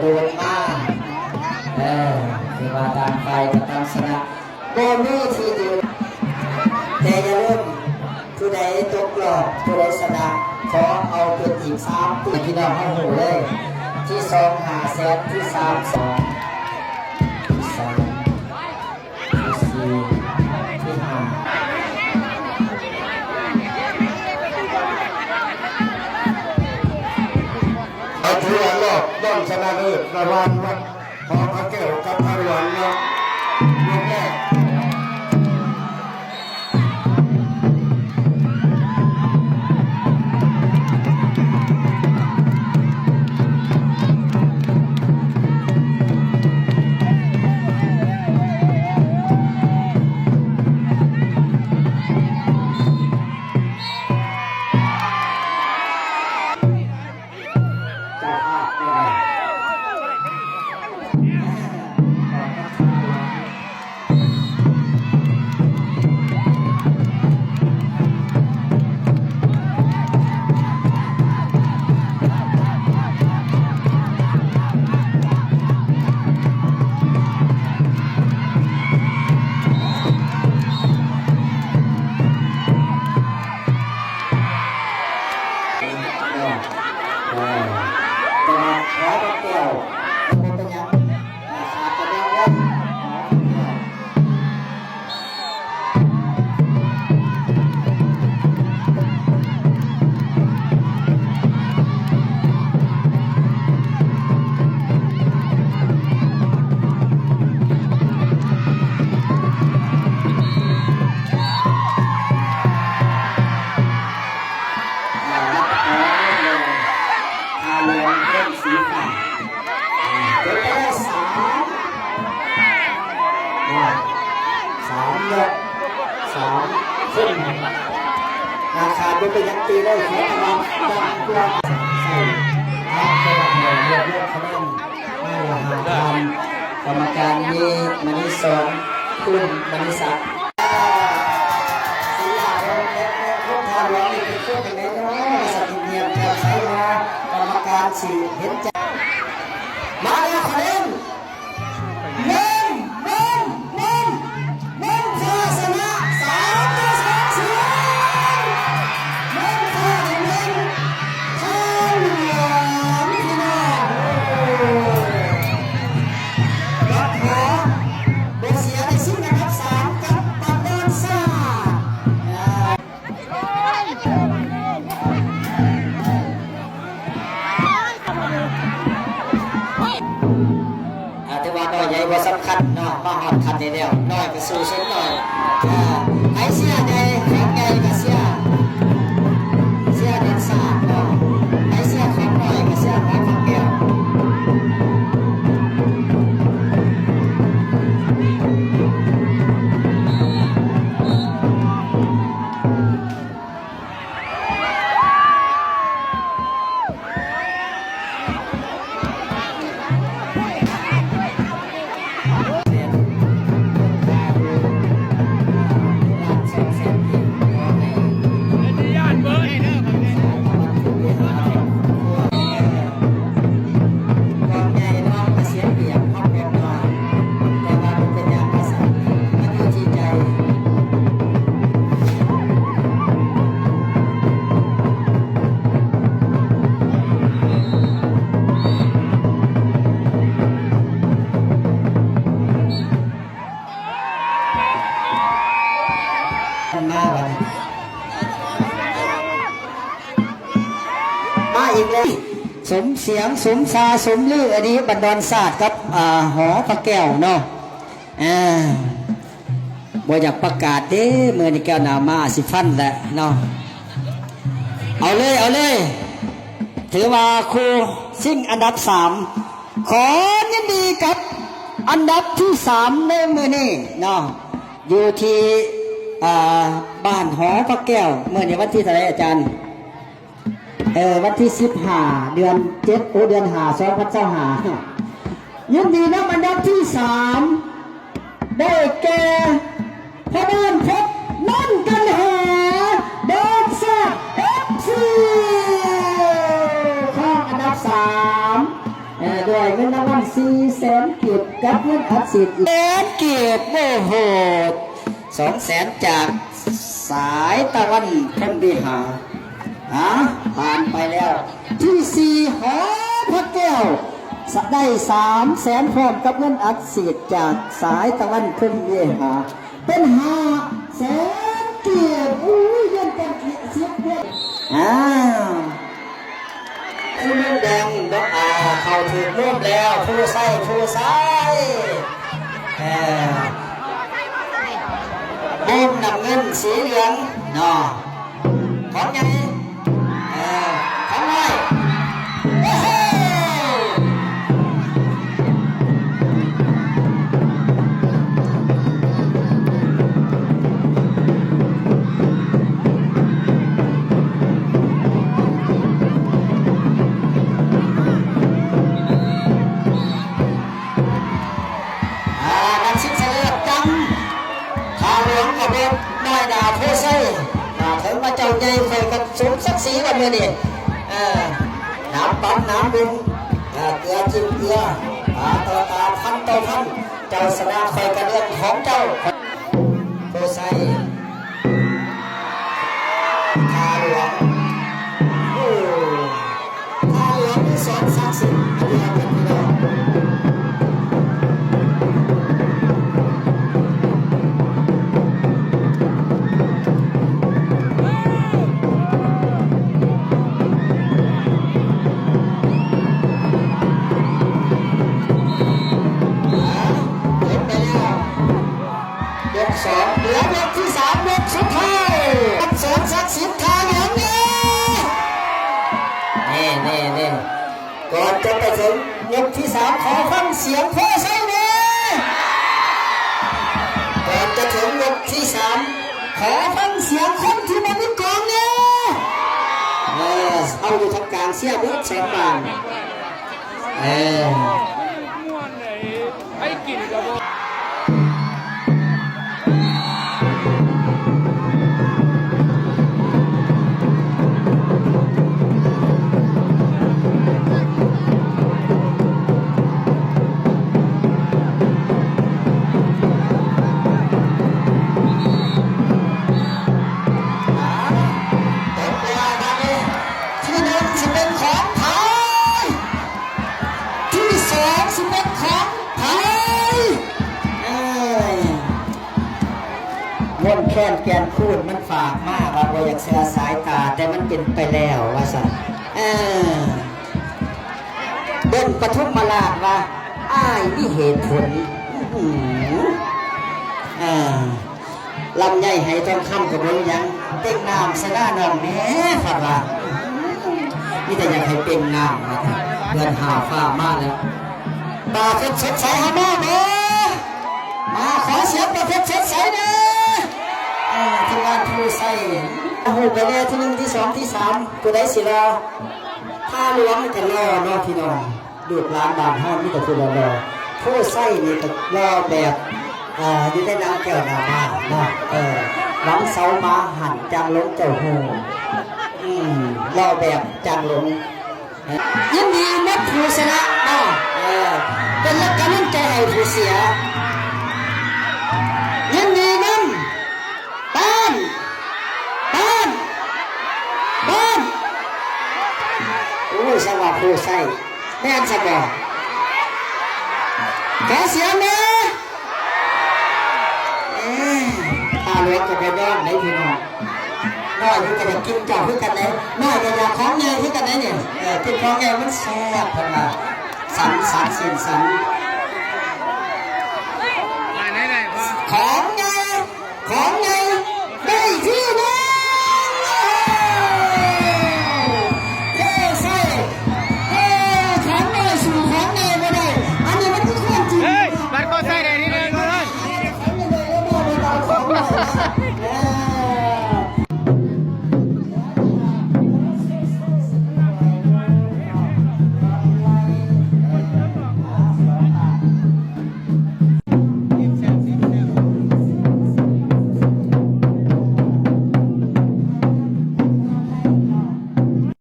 โดนมากคือว่าตามไปกับตามสระโบนี่ทีเดียวแต่อย่าลืมผู้ใดตกหลอกผู้ใดสระขอเอาเป็นอีก3ปีพี่น้องให้หูเลยที่2 5 แสนที่3 2ที่3ที่4ที่5ถือว่ารอบต้นชนะเลิศระหว่างวัดหอพระแก้วกับพระหลวงเนาะรวมแรกราคาเป็นยังตีได้แค่ประมาณตัวใส่ทับตัวหน่อยเลือกคะแนนไม่ละหาทำกรรมการมีมณีสอนคุณมณีศักดิ์ศิลาเราพวกทางเราเป็นพวกเป็นไงเนาะสัตว์เนียมใช้มากรรมการสี่เห็นใจมาแล้วคะแนนว่าสำคัญเนาะมาหอดคันเดียวน้อยก็สู้สุดหน่อยไอเสียใหญ่แข็งใหญ่ก็เสียเด่นสาดเนาะไอเสียของหน่อยก็เสียของฝักแก้วมาอีกเลยสมเสียงสมซาสมลืออันนี้บันดาลศาสตร์ครับหอพระแก้วเนาะบ่อยากประกาศเด้เมื่อนี้แก้วนามาสิฟันแหละเนาะเอาเลยถือว่าครูซิ่งอันดับ3ขอยินดีกับอันดับที่3ในมือนี้เนาะอยู่ที่บ้านหอพระแก้วเมื่อนี้วันที่เท่าไรอาจารย์วันที่15เดือน7เดือน5 2025ยินดีนะอันดับที่3ได้แก่พ่อบ้านเพชรนั่นกันหาเดินแซ่บ FC ข้ออันดับ3ด้วย เงินรางวัล400,000 กีบกับเงินอัดฉีดอีก100,000 กีบโอ้โห200,000 จากสายตะวันพรหมวิหารผ่านไปแล้วที่4หอพระแก้วได้300,000 พร้อมกับเงินอัดฉีดจากสายตะวันพรหมวิหารเป็น500,000 กีบอุ้ยเงินเป็นเสียเพื่อนผู้เมืองแดงบอกเขาถูกร่วมแล้วผู้ใส่มุมน้ำเงินสีเหลืองเนาะของยังของน้อยผู้ใส่ถึงมาเจ้าใหญ่เคยกันสูงสักสีวันเมื่อนี่น้ำปั๊มน้ำบุญเกลือจิ้มเกลือต่อตาพันต่อพันเจ้าสนาเคยกันเรื่องของเจ้าผู้ใส่ทาหลวงมีสอนสักสิอันนี้เป็นพี่น้องเหลือยกที่3ยกสุดท้ายสอนศักดิ์สิทธิ์ทางอย่างนี้นี่ก่อนจะไปถึงยกที่3ขอฟังเสียงพ่อใส่เนี่ยก่อนจะถึงยกที่3ขอฟังเสียงคนที่มาเป็นกองเนี่ยเอาอยู่ทางกลางเสียบแสงบานไอ้กินกับวนแค้นแกนคูดมันฝากมากเราอยากเสียสายตาแต่มันเป็นไปแล้วว่าสันเดินปทุมมาลาดว่านี่เหตุผลลำใหญ่ให้ต้องคำกับเรื่องยังเต็งน้ำสะด้านองแม่ฝันว่านี่แต่อยากให้เป็นน้ำนะครับเดินหาฟ้ามากแล้วตาเพชรสดใสฮะแม่มาขอเสียงประเพชรสดใสนะทีมงานผู้ใส่หูไปเลยที่1ที่2ที่3กูได้สิรอถ้าหลวงจะรอเนาะพี่น้องดูดร้านบานห้องนี่แต่คือรอผู้ใส่นี่ก็รอแบบอยู่ในน้ำแก้วนาบ้านเนาะหลังเสามาหันจังลงเจ้าหูรอแบบจังลงยินดีนัดผู้ชนะเนาะเป็นเรื่องการมั่นใจให้ผู้เสียยินดีนั่นบ้านโอ้ยสวัสดิ์ผู้ใส่แม่นสบายขอเสียงนะตาเล็กจะไปแดงไหนพี่น้องน้อยที่จะกินเจ้าเพื่อกันไหนน้อยจะอยากของเงยเพื่อกันไหนเนี่ยกินของเงยมันแซ่บขนาดสันของเงย